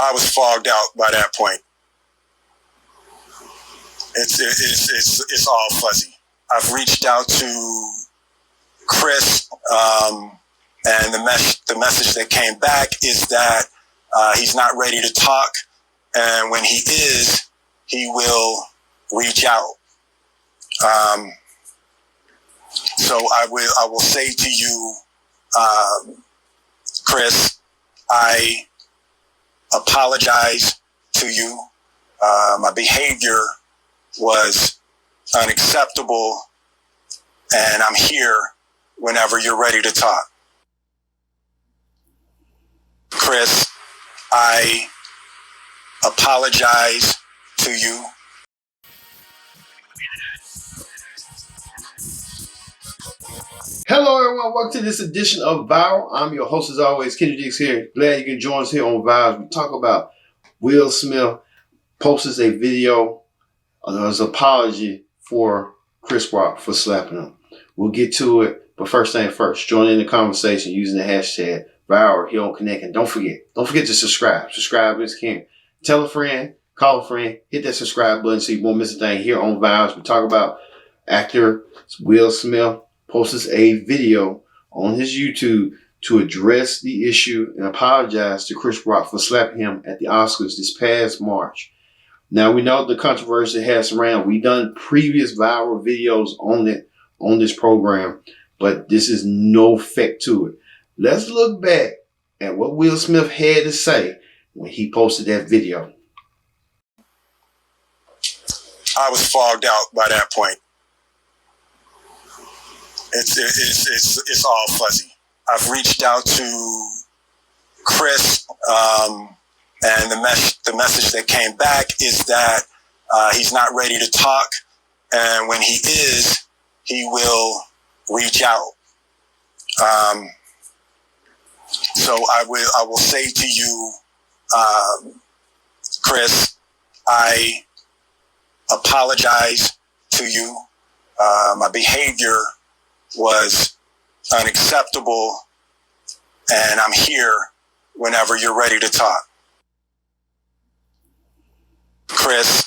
I was fogged out by that point. It's all fuzzy. I've reached out to Chris, and the message that came back is that he's not ready to talk, and when he is, he will reach out. So I will say to you, Chris, I apologize to you. My behavior was unacceptable, and I'm here whenever you're ready to talk. Chris, I apologize to you. Hello, everyone. Welcome to this edition of Viral. I'm your host, as always, Kenny Diggs here. Glad you can join us here on Viral. We talk about Will Smith posted a video of his apology for Chris Rock for slapping him. We'll get to it, but first thing first, join in the conversation using the hashtag Viral here on Connect. And don't forget to subscribe. Subscribe is king. Tell a friend, call a friend, hit that subscribe button so you won't miss a thing here on Viral. We talk about actor Will Smith posts a video on his YouTube to address the issue and apologize to Chris Rock for slapping him at the Oscars this past March. Now, we know the controversy has surrounded. We've done previous viral videos on it, on this program, but this is no effect to it. Let's look back at what Will Smith had to say when he posted that video. I was fogged out by that point. It's all fuzzy. I've reached out to Chris, and the message that came back is that he's not ready to talk, and when he is, he will reach out. So I will say to you, Chris, I apologize to you. My behavior was unacceptable, and I'm here whenever you're ready to talk. Chris,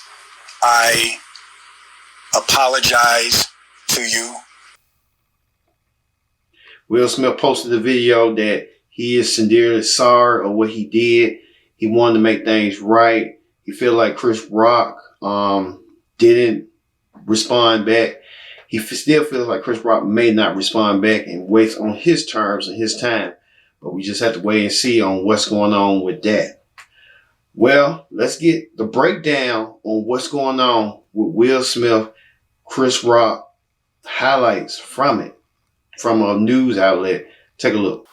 I apologize to you. Will Smith posted a video that he is sincerely sorry of what he did. He wanted to make things right. He feel like Chris Rock didn't respond back. He still feels like Chris Rock may not respond back and waits on his terms and his time. But we just have to wait and see on what's going on with that. Well, let's get the breakdown on what's going on with Will Smith, Chris Rock, highlights from it, from a news outlet. Take a look.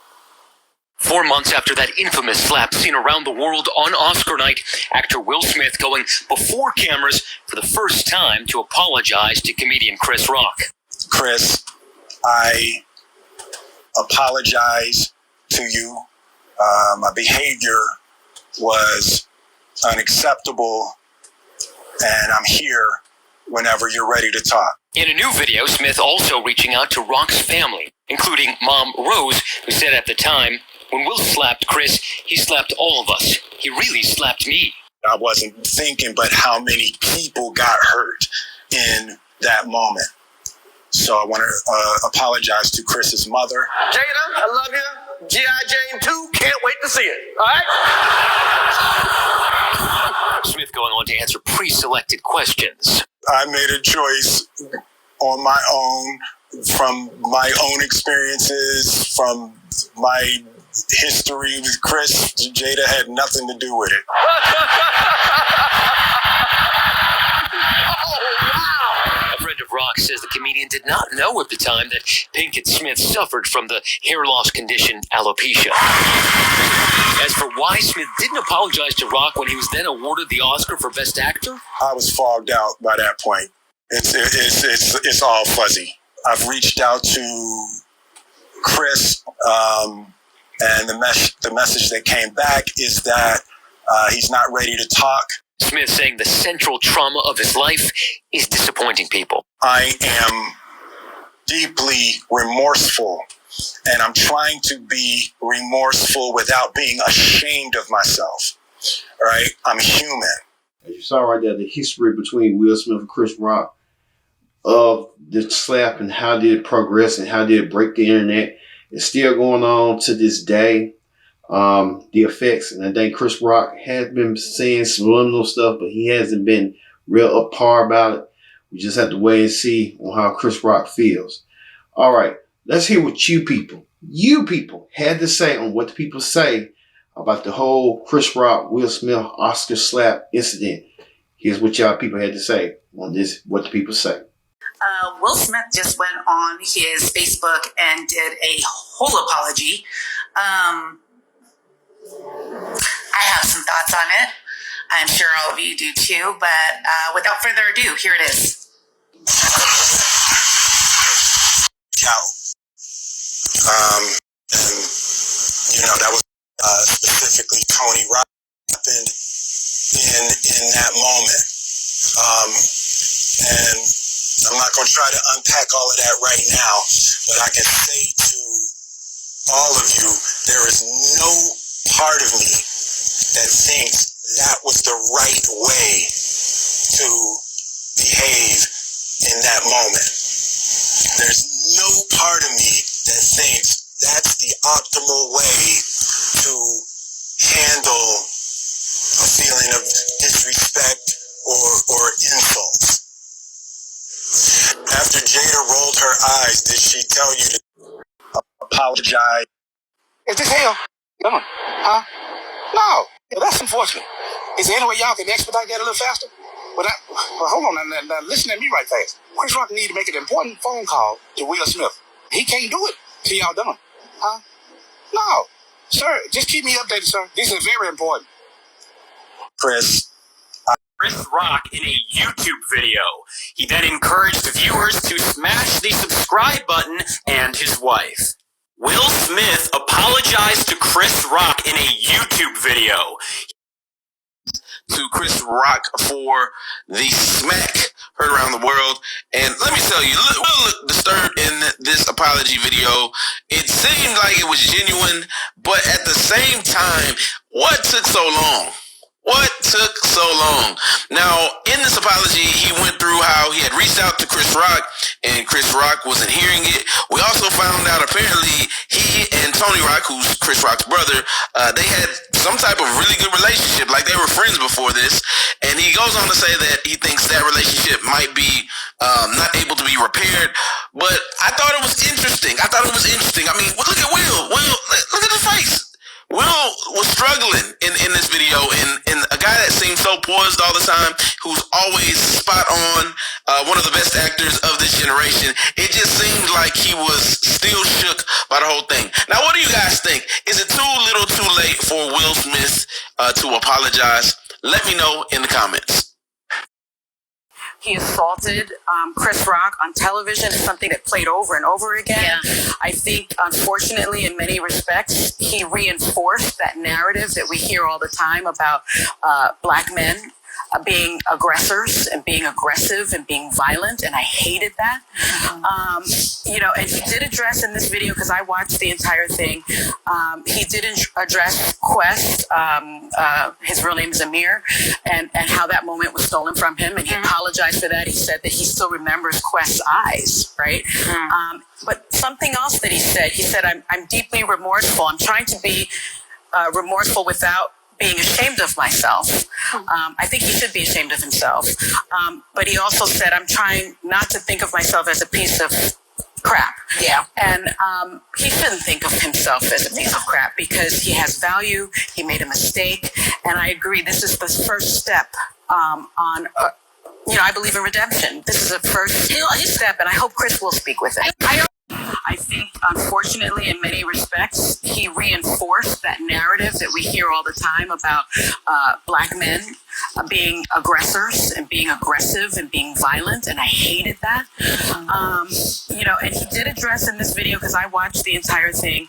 4 months after that infamous slap seen around the world on Oscar night, actor Will Smith going before cameras for the first time to apologize to comedian Chris Rock. Chris, I apologize to you. My behavior was unacceptable, and I'm here whenever you're ready to talk. In a new video, Smith also reaching out to Rock's family, including Mom Rose, who said at the time, "When Will slapped Chris, he slapped all of us. He really slapped me." I wasn't thinking, but how many people got hurt in that moment. So I want to apologize to Chris's mother. Jada, I love you. G.I. Jane 2, can't wait to see it. All right? Smith going on to answer pre-selected questions. I made a choice on my own, from my own experiences, from my history with Chris. Jada had nothing to do with it. A friend of Rock says the comedian did not know at the time that Pinkett Smith suffered from the hair loss condition alopecia. As for why Smith didn't apologize to Rock when he was then awarded the Oscar for Best Actor, I was fogged out by that point. It's all fuzzy. I've reached out to Chris, and the message that came back is that he's not ready to talk. Smith saying the central trauma of his life is disappointing people. I am deeply remorseful, and I'm trying to be remorseful without being ashamed of myself. right? I'm human. As you saw right there, the history between Will Smith and Chris Rock of the slap and how did it progress and how did it break the internet. It's still going on to this day. The effects, and I think Chris Rock has been saying subliminal stuff, but he hasn't been real up par about it. We just have to wait and see on how Chris Rock feels. All right, let's hear what you people had to say on what the people say about the whole Chris Rock, Will Smith, Oscar slap incident. Here's what y'all people had to say on this, what the people say. Will Smith just went on his Facebook and did a whole apology. I have some thoughts on it. I'm sure all of you do too, but without further ado, here it is. And, that was specifically Tony Rock happened in that moment. And I'm not going to try to unpack all of that right now, but I can say to all of you, there is no part of me that thinks that was the right way to behave in that moment. There's no part of me that thinks that's the optimal way to handle a feeling of disrespect or insult. After Jada rolled her eyes, did she tell you to apologize? Is this hell? Come on. Huh? No. Yeah, that's unfortunate. Is there any way y'all can expedite that a little faster? Well, hold on. Now, listen to me right fast. Chris Rock need to make an important phone call to Will Smith. He can't do it till y'all done. Huh? No. Sir, just keep me updated, sir. This is very important. Chris Rock in a YouTube video. He then encouraged viewers to smash the subscribe button and his wife. Will Smith apologized to Chris Rock in a YouTube video. To Chris Rock for the smack heard around the world. And let me tell you, Will looked disturbed in this apology video. It seemed like it was genuine, but at the same time, what took so long? What took so long? Now, in this apology, he went through how he had reached out to Chris Rock, and Chris Rock wasn't hearing it. We also found out apparently he and Tony Rock, who's Chris Rock's brother, they had some type of really good relationship, like they were friends before this. And he goes on to say that he thinks that relationship might be not able to be repaired. But I thought it was interesting. I mean, look at Will. Look at his face. Will was struggling in this video, and a guy that seems so poised all the time, who's always spot on, one of the best actors of this generation. It just seemed like he was still shook by the whole thing. Now, what do you guys think? Is it too little too late for Will Smith to apologize? Let me know in the comments. He assaulted Chris Rock on television. It's something that played over and over again. Yeah. I think, unfortunately, in many respects, he reinforced that narrative that we hear all the time about black men being aggressors and being aggressive and being violent, and I hated that. And he did address in this video, because I watched the entire thing, he did address Quest, his real name is Amir, and how that moment was stolen from him, and he apologized for that. He said that he still remembers Quest's eyes, right? But something else that he said, I'm deeply remorseful. I'm trying to be remorseful without being ashamed of myself. I think he should be ashamed of himself. But he also said, I'm trying not to think of myself as a piece of crap. Yeah. And he shouldn't think of himself as a piece of crap, because he has value. He made a mistake. And I agree, this is the first step I believe in redemption. This is the first step, and I hope Chris will speak with it. I think, unfortunately, in many respects, he reinforced that narrative that we hear all the time about black men being aggressors and being aggressive and being violent, and I hated that. And he did address in this video, because I watched the entire thing,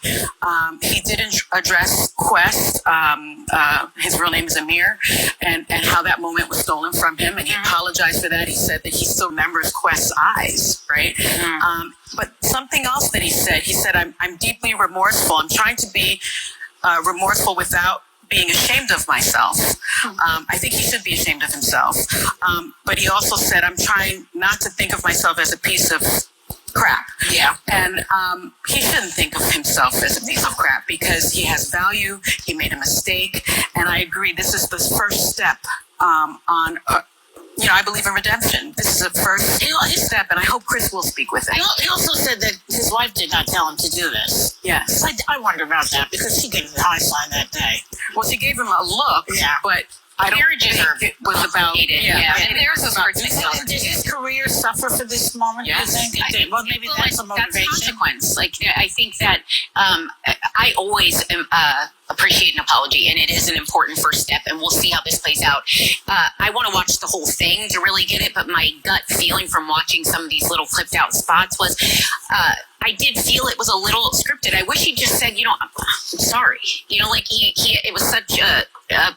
he did address Quest, his real name is Amir, and how that moment was stolen from him, and he apologized for that. He said that he still remembers Quest's eyes, right? But something else that he said, I'm deeply remorseful. I'm trying to be remorseful without being ashamed of myself. I think he should be ashamed of himself. But he also said, I'm trying not to think of myself as a piece of crap. Yeah. And he shouldn't think of himself as a piece of crap because he has value. He made a mistake. And I agree, this is the first step on I believe in redemption. This is a first step, and I hope Chris will speak with it. He also said that his wife did not tell him to do this. Yes. I wonder about that because she gave him the high sign that day. Well, she gave him a look, but I don't Marriages think are it was about... And there's a certain Did his career suffer for this moment? Yes. You think it did? Well, maybe that's a motivation. That's consequence. Like, I think that I always appreciate an apology, and it is an important first step, and we'll see how this plays out. I want to watch the whole thing to really get it, but my gut feeling from watching some of these little clipped out spots was I did feel it was a little scripted. I wish he just said, I'm sorry. Like it was such a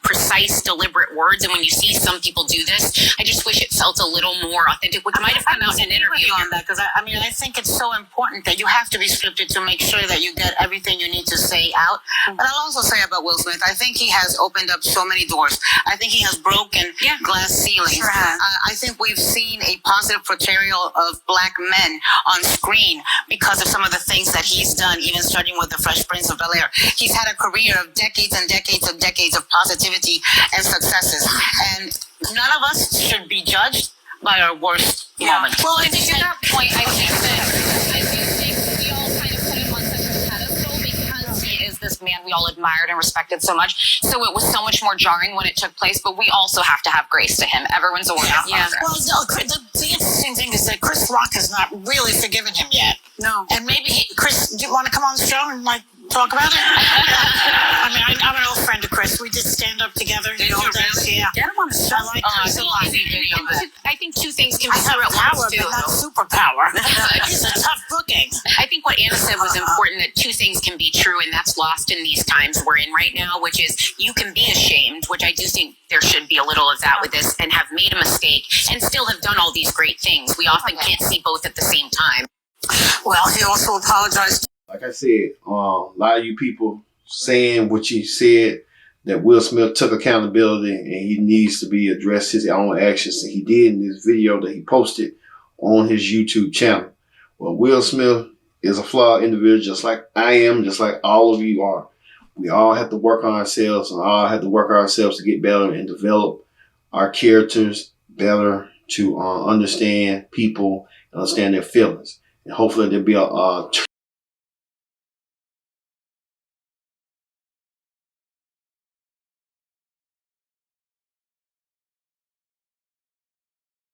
precise, deliberate words, and when you see some people do this, I just wish it felt a little more authentic, which might have come out in an interview. On that, because I think it's so important that you have to be scripted to make sure that you get everything you need to say out. But I'll also say about Will Smith, I think he has opened up so many doors. I think he has broken glass ceilings. Sure has. I think we've seen a positive portrayal of black men on screen because of some of the things that he's done, even starting with the Fresh Prince of Bel-Air. He's had a career of decades and decades of positivity and successes. And none of us should be judged by our worst moments. Well, and to that point, I think we all kind of put him on such a pedestal because he is this man we all admired and respected so much. So it was so much more jarring when it took place, but we also have to have grace to him. Everyone's a work in progress. Well, the interesting thing is that Chris Rock has not really forgiven him yet. No. And maybe, Chris, do you want to come on the show and talk about it? I'm an old friend of Chris. We did stand up together. Get him on the show. I like Chris a lot. I think two things can be I have true at power, once, too. but not superpower. He's a tough booking. I think what Anna said was important, that two things can be true, and that's lost in these times we're in right now, which is you can be ashamed, which I do think there should be a little of that with this, and have made a mistake and still have done all these great things. We often can't see both at the same time. Well, he also apologized. Like I said, a lot of you people saying what you said, that Will Smith took accountability and he needs to be addressed his own actions. And he did in this video that he posted on his YouTube channel. Well, Will Smith is a flawed individual, just like I am, just like all of you are. We all have to work on ourselves and all have to work on ourselves to get better and develop our characters better, to understand people and understand their feelings. And hopefully there'll be a